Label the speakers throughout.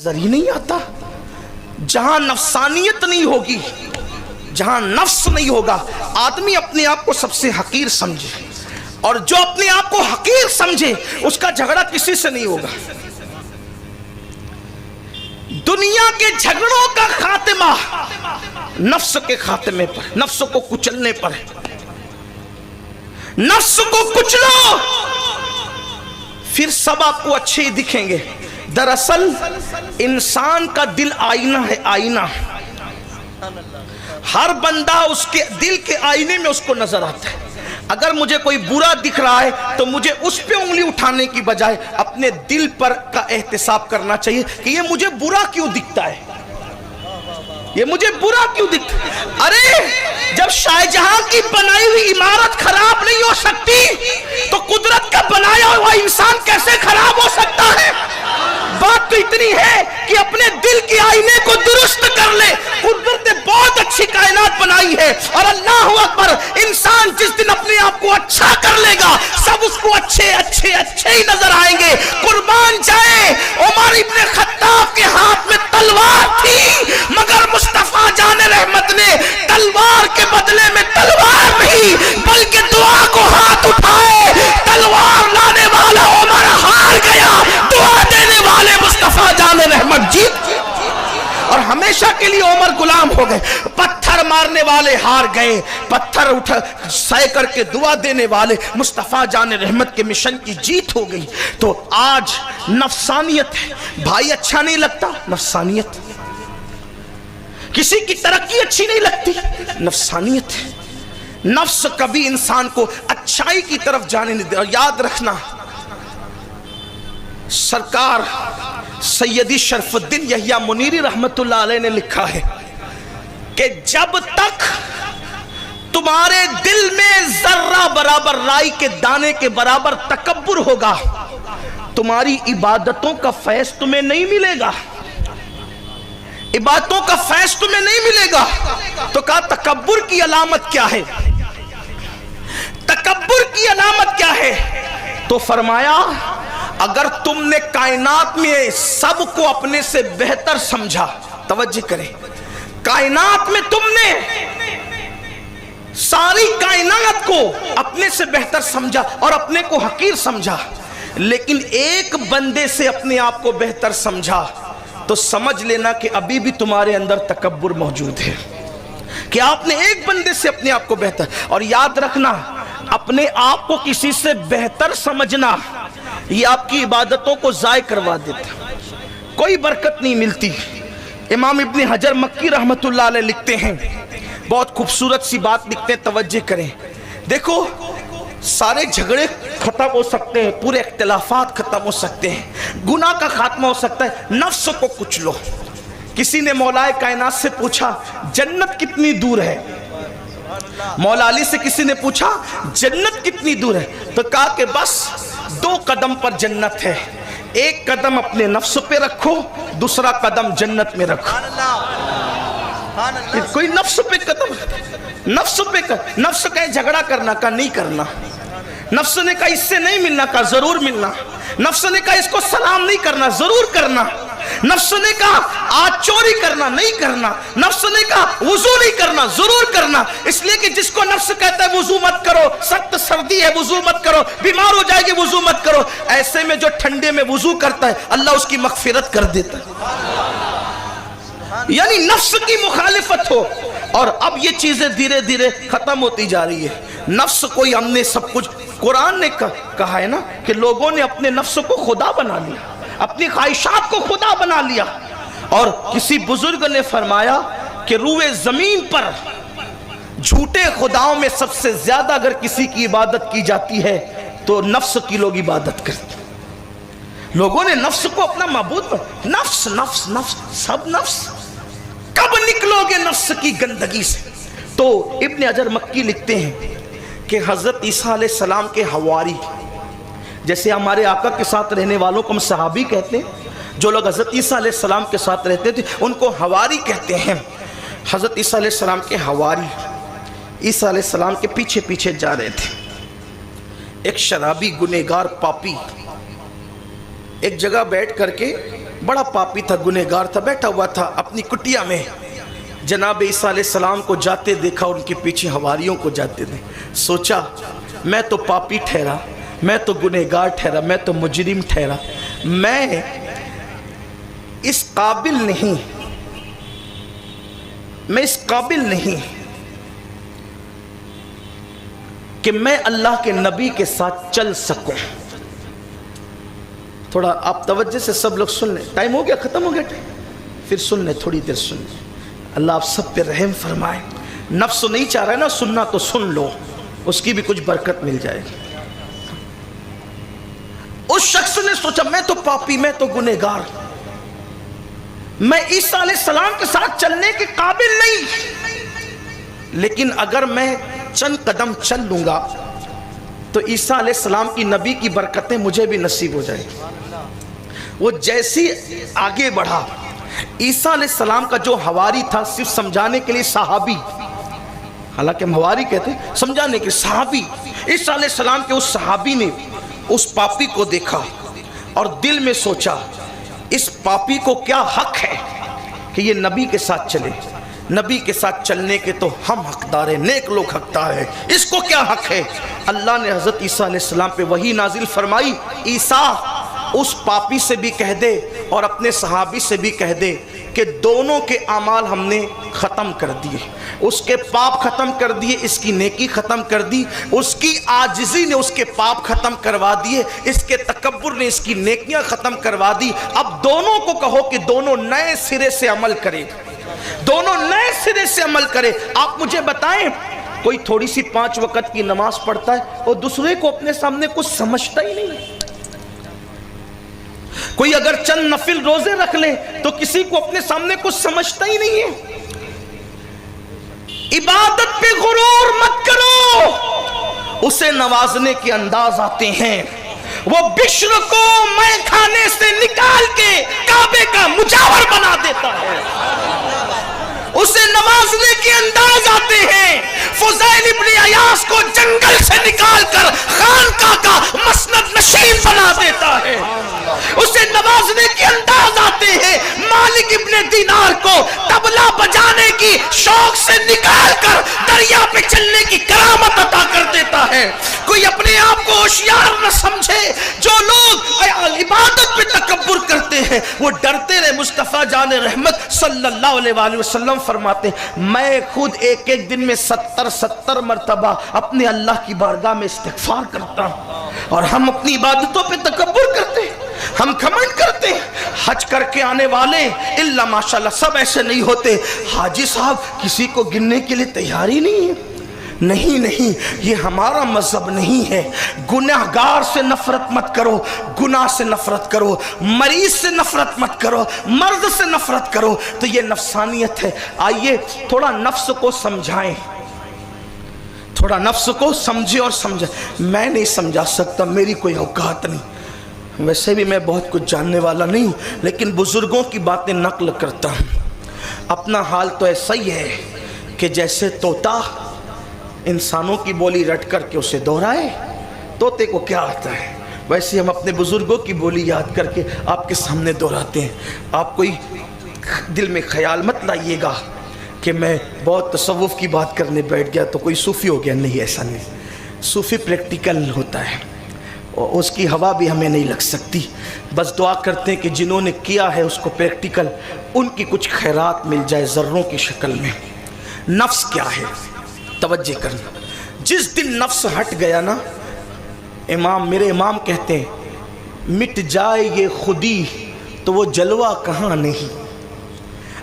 Speaker 1: नजर ही नहीं आता। जहां नफसानियत नहीं होगी, जहां नफ्स नहीं होगा, आदमी अपने आप को सबसे हकीर समझे, और जो अपने आप को हकीर समझे उसका झगड़ा किसी से नहीं होगा। दुनिया के झगड़ों का खात्मा नफ्स के खात्मे पर, नफ्स को कुचलने पर है। नफ्स को कुचलो, फिर सब आपको अच्छे ही दिखेंगे। दरअसल इंसान का दिल आईना है, आईना। हर बंदा उसके दिल के आईने में उसको नजर आता है। अगर मुझे कोई बुरा दिख रहा है तो मुझे उस पे उंगली उठाने की बजाय अपने दिल पर का एहतिसाब करना चाहिए कि ये मुझे बुरा क्यों दिखता है, ये मुझे बुरा क्यों दिखता है। अरे जब शाहजहां की बनाई हुई इमारत खराब नहीं हो सकती तो कुदरत का बनाया हुआ इंसान कैसे खराब हो सकता है। बात तो इतनी है कि अपने दिल के आईने को दुरुस्त कर ले। कुदरत ने बहुत अच्छी कायनात बनाई है, और अल्लाह अकबर, इंसान जिस दिन अपने आप को अच्छा कर लेगा सब उसको अच्छे अच्छे अच्छे ही नजर आएंगे। कुर्बान जाए उमर इब्ने खत्ताब के हाथ में तलवार थी, मगर मुस्तफा जाने रहमत ने तलवार के बदले में तलवार नहीं बल्कि दुआ को हाथ उठाए। तलवार लाने वाला उमर हार गया, दुआ देने वाले मुस्तफा जाने रहमत जीत गए, और हमेशा के लिए उमर गुलाम हो गए। पत्थर मारने वाले हार गए, पत्थर उठा सह करके दुआ देने वाले मुस्तफा जाने रहमत के मिशन की जीत हो गई। तो आज नफसानियत है, भाई अच्छा नहीं लगता, नफसानियत। किसी की तरक्की अच्छी नहीं लगती, नफसानियत है। नफ्स कभी इंसान को अच्छाई की तरफ जाने नहीं दे। और याद रखना, सरकार सैयदी शरफुद्दीन यहिया मुनीरी रहमतुल्लाह अलैह ने लिखा है कि जब तक तुम्हारे दिल में जर्रा बराबर, राई के दाने के बराबर तकब्बुर होगा, तुम्हारी इबादतों का फैज़ तुम्हें नहीं मिलेगा, इबादतों का फैज़ तुम्हें नहीं मिलेगा। तो कहा तकब्बुर की अलामत क्या है, तकब्बुर की अलामत क्या है। तो फरमाया अगर तुमने कायनात में सबको अपने से बेहतर समझा, तवज्जो करें, कायनात में तुमने सारी कायनात को अपने से बेहतर समझा और अपने को हकीर समझा, लेकिन एक बंदे से अपने आप को बेहतर समझा, तो समझ लेना कि अभी भी तुम्हारे अंदर तकब्बुर मौजूद है, कि आपने एक बंदे से अपने आप को बेहतर। और याद रखना, अपने आप को किसी से बेहतर समझना ये आपकी इबादतों को ज़ाय करवा देता, कोई बरकत नहीं मिलती। इमाम इब्ने हजर मक्की रहमतुल्लाह अलैह लिखते हैं, बहुत खूबसूरत सी बात लिखते हैं, तवज्जो करें। देखो सारे झगड़े खत्म हो सकते हैं, पूरे इख्तिलाफात खत्म हो सकते हैं, गुनाह का खात्मा हो सकता है, नफ्स को कुचलो। किसी ने मौलाए कायनात से पूछा जन्नत कितनी दूर है, मौला अली से किसी ने पूछा जन्नत कितनी दूर है, तो कहा कि बस 2 कदम पर जन्नत है, एक कदम अपने नफ्स पे रखो, दूसरा कदम जन्नत में रखो। कोई नफ्स पे कदम, नफ्स पे नफ्स कहे झगड़ा करना का नहीं करना, नफ्स ने कहा इससे नहीं मिलना का जरूर मिलना, नफ्स ने कहा इसको सलाम नहीं करना जरूर करना, नफ्स ने कहा आज चोरी करना नहीं करना, नफ्स ने कहा वुजू नहीं करना जरूर करना। इसलिए कि जिसको नफ्स कहता है वुजू मत करो, सख्त सर्दी है वुजू मत करो, बीमार हो जाएगी वुजू मत करो, ऐसे में जो ठंडे में वुजू करता है अल्लाह उसकी मगफिरत कर देता है। यानी नफ्स की मुखालिफत हो, और अब ये चीजें धीरे धीरे खत्म होती जा रही है। नफ्स को ही हमने सब कुछ, कुरान ने कहा है ना कि लोगों ने अपने नफ्स को खुदा बना लिया, अपनी ख्वाहिशात को खुदा बना लिया। और किसी बुजुर्ग ने फरमाया कि रूए जमीन पर झूठे खुदाओं में सबसे ज्यादा अगर किसी की इबादत की जाती है तो नफ्स की लोग इबादत करते। लोगों ने नफ्स को अपना माबूद पर, नफ्स नफ्स नफ्स सब नफ्स, कब निकलोगे नफ्स की गंदगी से। तो इब्ने हजर मक्की लिखते हैं कि हजरत ईसा अलैहिस्सलाम के हवारी, जैसे हमारे आका के साथ रहने वालों को हम सहाबी कहते हैं, जो लोग हजरत ईसा अलैहिस्सलाम के साथ रहते थे उनको हवारी कहते हैं। हजरत ईसा अलैहिस्सलाम के हवारी ईसा अलैहिस्सलाम के पीछे पीछे जा रहे थे। एक शराबी गुनहगार पापी एक जगह बैठ करके बड़ा पापी था, गुनहगार था, बैठा हुआ था अपनी कुटिया में। जनाब ईसा अलैहिस्सलाम को जाते देखा, उनके पीछे हवारियों को जाते देखे। सोचा मैं तो पापी ठहरा, मैं तो गुनहगार ठहरा, मैं तो मुजरिम ठहरा, मैं इस काबिल नहीं, मैं इस काबिल नहीं कि मैं अल्लाह के नबी के साथ चल सकूं। थोड़ा आप तवज्जो से सब लोग सुन लें, टाइम हो गया, ख़त्म हो गया टाइम, फिर सुन लें, थोड़ी देर सुन लें। अल्लाह आप सब पे रहम फरमाए। नफ्स नहीं चाह रहा है ना सुनना, तो सुन लो, उसकी भी कुछ बरकत मिल जाएगी। उस शख्स ने सोचा मैं तो पापी, मैं तो गुनहगार, मैं ईसा अलैहिस्सलाम के साथ चलने के काबिल नहीं, लेकिन अगर मैं चंद कदम चल लूंगा तो ईसा अलैहिस्सलाम की नबी की बरकतें मुझे भी नसीब हो जाएगी। वो जैसी आगे बढ़ा, ईसा अलैहिस्सलाम का जो हवारी था, सिर्फ समझाने के लिए सहाबी, हालांकि हम हवारी कहते हैं, समझाने के सहाबी, ईसा अलैहिस्सलाम के उस सहाबी ने उस पापी को देखा और दिल में सोचा इस पापी को क्या हक है कि ये नबी के साथ चले। नबी के साथ चलने के तो हम हकदार हैं, नेक लोग हकदार हैं, इसको क्या हक है। अल्लाह ने हज़रत ईसा अलैहिस्सलाम पे वही नाजिल फरमाई, ईसा उस पापी से भी कह दे और अपने सहाबी से भी कह दे कि दोनों के अमाल हमने ख़त्म कर दिए, उसके पाप ख़त्म कर दिए, इसकी नेकी ख़त्म कर दी, उसकी आजिज़ी ने उसके पाप ख़त्म करवा दिए, इसके तकब्बुर ने इसकी नेकियां ख़त्म करवा दी। अब दोनों को कहो कि दोनों नए सिरे से अमल करें, दोनों नए सिरे से अमल करें। आप मुझे बताएं, कोई थोड़ी सी 5 वक़्त की नमाज पढ़ता है और दूसरे को अपने सामने कुछ समझता ही नहीं। कोई अगर चंद नफिल रोजे रख ले तो किसी को अपने सामने कुछ समझता ही नहीं है। इबादत पे गुरूर मत करो, उसे नवाजने के अंदाज आते हैं। वो बिश्र को मैं खाने से निकाल के काबे का मुजावर बना देता है, उसे नवाजने के अंदाज आते हैं। फुज़ैल इब्न अयास को जंगल से निकालकर खानका का मसनद नशीन बना देता है, उसे नवाजने के अंदाज आते हैं। मालिक इब्न दीनार को तबला बजाने की शौक से निकालकर दरिया पे चलने की करामत अता कर देता है। कोई अपने आप को होशियार न समझे, जो लोग इबादत पे तकब्बुर करते हैं वो डरते रहे। मुस्तफ़ा जान रहमत सल्लल्लाहु अलैहि वसल्लम फरमाते, मैं खुद एक एक दिन में 70 मरतबा अपने अल्लाह की बारगाह में इस्तिग़फ़ार करता हूँ, और हम अपनी इबादतों पे तकब्बुर करते हैं, हम घमंड करते हैं। हज करके आने वाले इल्ला माशाल्लाह सब ऐसे नहीं होते। हाजी साहब किसी को गिनने के लिए तैयार ही नहीं है। नहीं नहीं, ये हमारा मजहब नहीं है। गुनाहगार से नफरत मत करो, गुनाह से नफरत करो, मरीज से नफरत मत करो, मर्द से नफरत करो, तो ये नफसानियत है। आइए थोड़ा नफ्स को समझाएं, थोड़ा नफ्स को समझे और समझे। मैं नहीं समझा सकता, मेरी कोई औकात नहीं, वैसे भी मैं बहुत कुछ जानने वाला नहीं हूँ, लेकिन बुजुर्गों की बातें नकल करता हूँ। अपना हाल तो ऐसा ही है कि जैसे तोता इंसानों की बोली रट करके उसे दोहराए, तोते को क्या आता है, वैसे हम अपने बुजुर्गों की बोली याद करके आपके सामने दोहराते हैं। आप कोई दिल में ख्याल मत लाइएगा कि मैं बहुत तसव्वुफ़ की बात करने बैठ गया तो कोई सूफ़ी हो गया, नहीं, ऐसा नहीं। सूफ़ी प्रैक्टिकल होता है और उसकी हवा भी हमें नहीं लग सकती। बस दुआ करते हैं कि जिन्होंने किया है उसको प्रैक्टिकल, उनकी कुछ खैरात मिल जाए ज़र्रों की शक्ल में। नफ्स क्या है, तवज्जो करना। जिस दिन नफ्स हट गया ना, मेरे इमाम कहते हैं, मिट जाए ये खुदी तो वो जलवा कहाँ नहीं।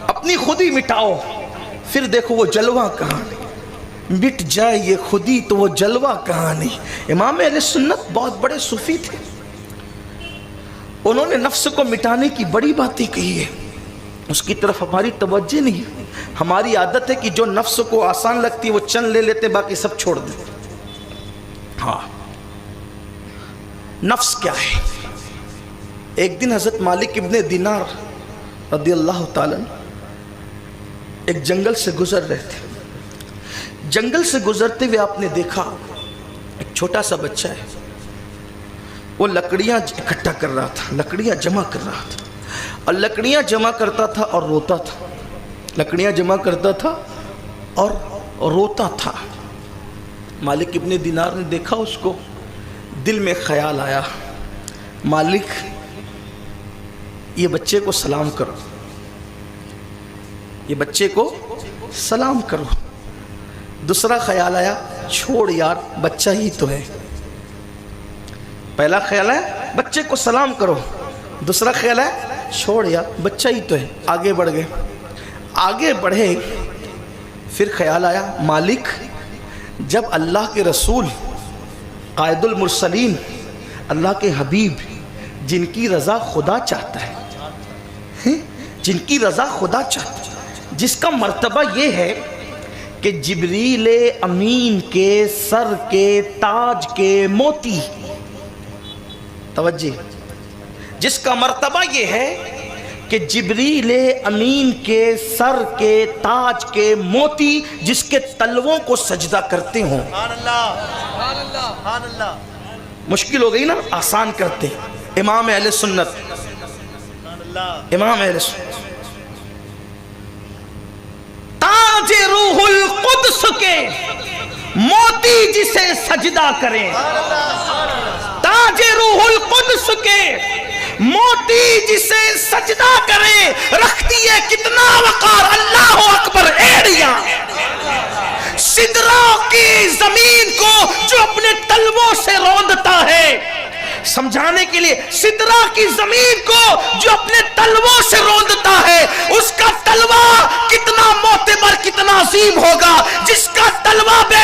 Speaker 1: अपनी खुदी मिटाओ, फिर देखो वो जलवा कहाँ नहीं। मिट जाए ये खुदी तो वो जलवा कहाँ नहीं। इमाम अहले सुन्नत बहुत बड़े सूफी थे, उन्होंने नफ्स को मिटाने की बड़ी बातें कही है, उसकी तरफ हमारी तवज्जो नहीं। हमारी आदत है कि जो नफ्स को आसान लगती है वो चंद ले लेते, बाकी सब छोड़ देते। हाँ, नफ्स क्या है। एक दिन हज़रत मालिक इब्ने दीनार रदियल्लाहु ताला एक जंगल से गुजर रहे थे। जंगल से गुजरते हुए आपने देखा एक छोटा सा बच्चा है, वो लकड़ियाँ इकट्ठा कर रहा था, लकड़ियाँ जमा कर रहा था। اور لکڑیاں جمع کرتا تھا اور روتا تھا، لکڑیاں جمع کرتا تھا اور روتا تھا۔ مالک ابن دینار نے دیکھا اس کو، دل میں خیال آیا، مالک یہ بچے کو سلام کرو، یہ بچے کو سلام کرو۔ دوسرا خیال آیا، چھوڑ یار بچہ ہی تو ہے۔ پہلا خیال ہے بچے کو سلام کرو، دوسرا خیال ہے چھوڑ یار بچہ ہی تو ہے۔ آگے بڑھ گئے، آگے بڑھے، پھر خیال آیا مالک جب اللہ کے رسول قائد المرسلین اللہ کے حبیب جن کی رضا خدا چاہتا ہے، جن کی رضا خدا چاہتا ہے، جس کا مرتبہ یہ ہے کہ جبریل امین کے سر کے تاج کے موتی، توجہ، جس کا مرتبہ یہ ہے کہ جبریل امین کے سر کے تاج کے موتی جس کے تلووں کو سجدہ کرتے ہوں۔ مشکل ہو گئی نا، آسان کرتے ہیں۔ امام اہل سنت، امام اہل سنت، تاج روح القدس کے موتی جسے سجدہ کریں، تاج روح القدس کے موتی جسے سجدہ کریں، رکھتی ہے کتنا وقار، اللہ اکبر۔ ایڑیاں سدرا کی زمین کو جو اپنے تلووں سے روندتا ہے، سمجھانے کے لیے، سدرا کی زمین کو جو اپنے تلووں سے روندتا ہے، اس کا تلوہ کتنا معتبر، کتنا عظیم ہوگا، جس کا تلوہ بے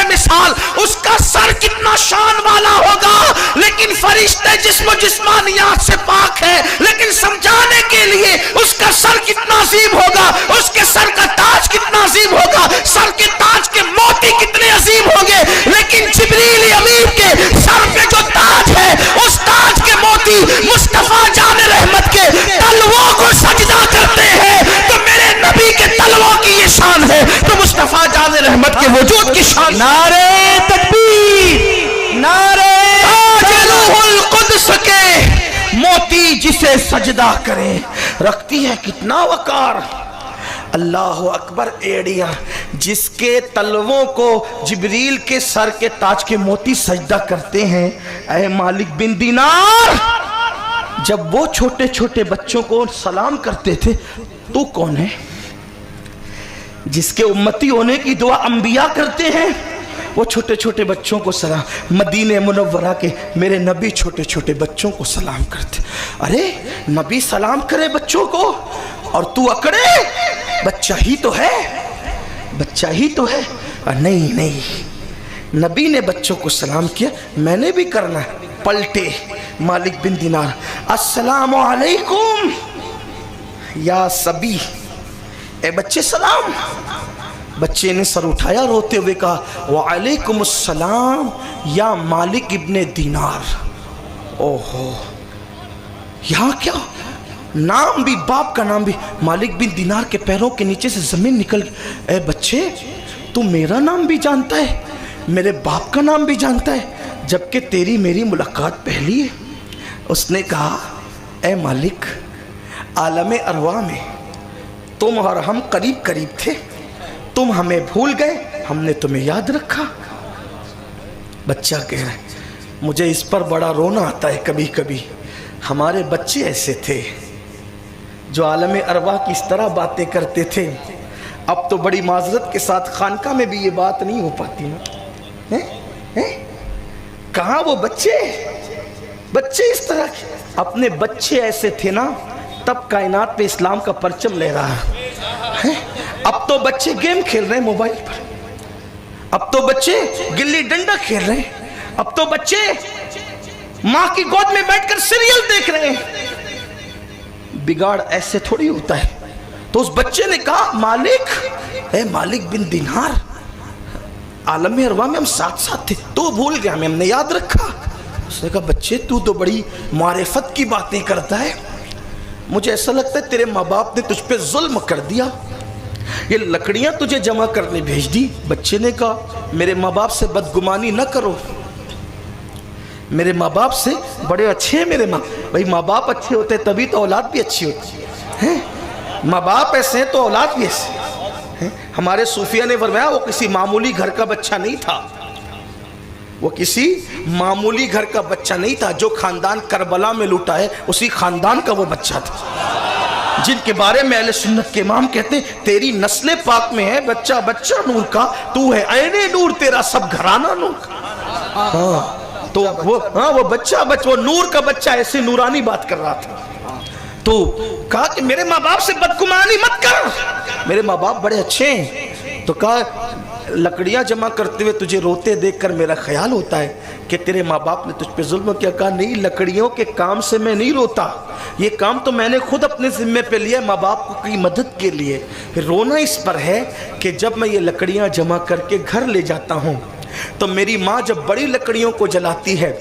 Speaker 1: مثال، اس کا سر کتنا شان والا ہوگا۔ لیکن فرشتے جسم و جسمانیات سے پاک ہے، لیکن سمجھانے کے لیے اس کا سر کتنا عظیم ہوگا، اس کے سر کا تاج کتنا عظیم ہوگا، سر کے تاج کے موتی کتنے عظیم ہوں گے، لیکن جبریل امین کے سر پہ جو تاج ہے، اس تاج کے موتی مصطفیٰ جان رحمت کے تلووں کو سجدہ کرتے ہیں۔ تو میرے نبی کے تلووں کی یہ شان ہے، تو مصطفیٰ جان رحمت کے وجود کی شان۔
Speaker 2: نعرہ تکبیر، نعرہ
Speaker 1: تاج روح القدس کے موتی جسے سجدہ کریں، رکھتی ہے کتنا وقار، اللہ اکبر۔ ایڑیاں جس کے تلووں کو جبریل کے سر کے تاج کے موتی سجدہ کرتے ہیں، اے مالک بن دینار، جب وہ چھوٹے چھوٹے بچوں کو سلام کرتے تھے، تو کون ہے جس کے امتی ہونے کی دعا انبیاء کرتے ہیں؟ وہ چھوٹے چھوٹے بچوں کو سلام، مدینہ منورہ کے میرے نبی چھوٹے چھوٹے بچوں کو سلام کرتے۔ ارے نبی سلام کرے بچوں کو اور تو اکڑے، بچہ ہی تو ہے، بچہ ہی تو ہے۔ نہیں نہیں، نبی نے بچوں کو سلام کیا، میں نے بھی کرنا ہے۔ پلٹے مالک بن دینار، السلام علیکم یا صبی، اے بچے سلام۔ بچے نے سر اٹھایا، روتے ہوئے کہا وعلیکم السلام یا مالک ابن دینار۔ اوہو، یہاں کیا نام بھی، باپ کا نام بھی، مالک بن دینار کے پیروں کے نیچے سے زمین نکل گئی۔ اے بچے، تو میرا نام بھی جانتا ہے، میرے باپ کا نام بھی جانتا ہے، جبکہ تیری میری ملاقات پہلی ہے۔ اس نے کہا اے مالک، عالم ارواح میں تم اور ہم قریب قریب تھے، تم ہمیں بھول گئے، ہم نے تمہیں یاد رکھا۔ بچہ کہہ رہا ہے مجھے اس پر بڑا رونا آتا ہے کبھی کبھی، ہمارے بچے ایسے تھے جو عالم ارواح کی اس طرح باتیں کرتے تھے، اب تو بڑی معذرت کے ساتھ خانقاہ میں بھی یہ بات نہیں ہو پاتی نا۔ کہاں وہ بچے اس طرح کے، اپنے بچے ایسے تھے نا، تب کائنات پہ اسلام کا پرچم لے رہا ہے۔ اب تو بچے گیم کھیل رہے ہیں موبائل پر، اب تو بچے گلی ڈنڈا کھیل رہے ہیں، اب تو بچے ماں کی گود میں بیٹھ کر سیریل دیکھ رہے ہیں۔ بگاڑ ایسے تھوڑی ہوتا ہے۔ تو اس بچے نے کہا مالک، اے مالک بن دینار، عالم ارواح میں ہم ساتھ ساتھ تھے، تو بھول گیا، ہم نے یاد رکھا۔ اس نے کہا بچے تو بڑی معرفت کی باتیں کرتا ہے، مجھے ایسا لگتا ہے تیرے ماں باپ نے تجھ پہ ظلم کر دیا، یہ لکڑیاں تجھے جمع کرنے بھیج دی۔ بچے نے کہا میرے ماں باپ سے بدگمانی نہ کرو، میرے ماں باپ سے بڑے اچھے ہیں میرے ماں. بھائی ماں باپ اچھے ہوتے تبھی تو اولاد بھی اچھی ہوتی ہے. ماں باپ ایسے ہیں تو اولاد بھی ایسے ہیں. ہمارے صوفیہ نے فرمایا وہ کسی معمولی گھر کا بچہ نہیں تھا. وہ کسی معمولی گھر کا بچہ نہیں تھا. جو خاندان کربلا میں لوٹا ہے اسی خاندان کا وہ بچہ تھا, جن کے بارے میں اہل سنت کے امام کہتے ہیں تیری نسل پاک میں ہے بچہ بچہ نور کا, تو ہے عین نور, تیرا سب گھرانہ نور کا. تو وہ بچہ وہ نور کا بچہ ایسے نورانی بات کر رہا تھا. تو کہا کہ میرے ماں باپ سے بدگمانی مت کر, میرے ماں باپ بڑے اچھے ہیں. تو کہا لکڑیاں جمع کرتے ہوئے تجھے روتے دیکھ کر میرا خیال ہوتا ہے کہ تیرے ماں باپ نے تجھ پہ ظلم کیا. کہا نہیں, لکڑیوں کے کام سے میں نہیں روتا, یہ کام تو میں نے خود اپنے ذمے پہ لیا ماں باپ کی مدد کے لیے. رونا اس پر ہے کہ جب میں یہ لکڑیاں جمع کر کے گھر لے جاتا ہوں تو میری ماں جب بڑی لکڑیوں کو جلاتی ہے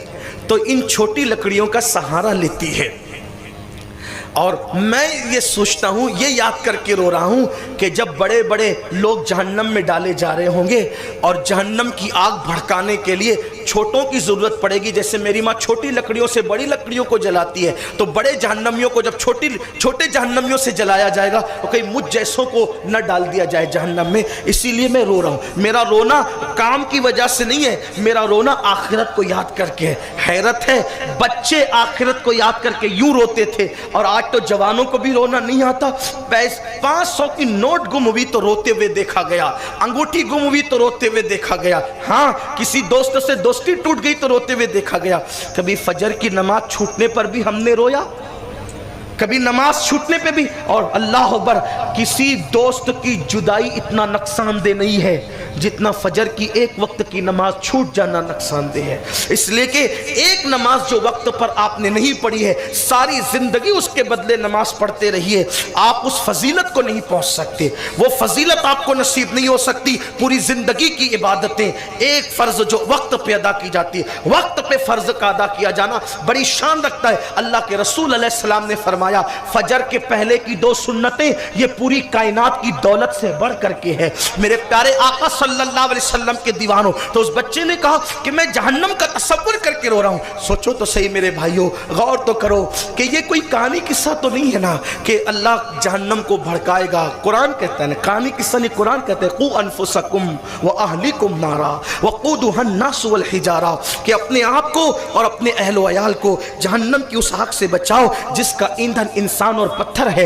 Speaker 1: تو ان چھوٹی لکڑیوں کا سہارا لیتی ہے, اور میں یہ سوچتا ہوں, یہ یاد کر کے رو رہا ہوں کہ جب بڑے بڑے لوگ جہنم میں ڈالے جا رہے ہوں گے اور جہنم کی آگ بھڑکانے کے لیے چھوٹوں کی ضرورت پڑے گی, جیسے میری ماں چھوٹی لکڑیوں سے بڑی لکڑیوں کو جلاتی ہے, تو بڑے جہنمیوں کو جب چھوٹے جہنمیوں سے جلایا جائے گا تو کہیں مجھ جیسوں کو نہ ڈال دیا جائے جہنم میں. اسی لیے میں رو رہا ہوں. میرا رونا کام کی وجہ سے نہیں ہے, میرا رونا آخرت کو یاد کر کے ہے. حیرت ہے, بچے آخرت کو یاد کر کے یوں روتے تھے, اور آج تو جوانوں کو بھی رونا نہیں آتا. 500 کی نوٹ گم ہوئی تو روتے ہوئے دیکھا گیا, انگوٹھی گم ہوئی تو روتے ہوئے دیکھا گیا, ہاں کسی دوست سے دوستی ٹوٹ گئی تو روتے ہوئے دیکھا گیا. کبھی فجر کی نماز چھوٹنے پر بھی ہم نے رویا, کبھی نماز چھوٹنے پہ بھی. اور اللہ اکبر, کسی دوست کی جدائی اتنا نقصان دہ نہیں ہے جتنا فجر کی ایک وقت کی نماز چھوٹ جانا نقصان دہ ہے. اس لیے کہ ایک نماز جو وقت پر آپ نے نہیں پڑھی ہے, ساری زندگی اس کے بدلے نماز پڑھتے رہیے, آپ اس فضیلت کو نہیں پہنچ سکتے. وہ فضیلت آپ کو نصیب نہیں ہو سکتی. پوری زندگی کی عبادتیں, ایک فرض جو وقت پہ ادا کی جاتی ہے, وقت پہ فرض کا ادا کیا جانا بڑی شان رکھتا ہے. اللہ کے رسول علیہ السلام نے فرمایا فجر کے پہلے کی 2 سنتیں یہ پوری کائنات کی دولت سے بڑھ کر کے ہے. میرے پیارے آقا صلی اللہ علیہ وسلم کے دیوانوں, تو اس بچے نے کہا کہ میں جہنم کا تصور کر کے رو رہا ہوں. سوچو تو صحیح میرے بھائیوں, غور تو کرو کہ یہ کوئی کہانی قصہ تو نہیں ہے نا کہ اللہ جہنم کو بھڑکائے گا. قرآن کہتا ہے نا, کہانی قصہ نہیں, قرآن کہتا ہے قو انفسکم واہلیکم نارا وقودھا الناس والحجارہ, کہ اپنے آپ کو اور اپنے اہل و عیال کو جہنم کی اس آگ سے بچاؤ جس کا ایندھن انسان اور پتھر ہے.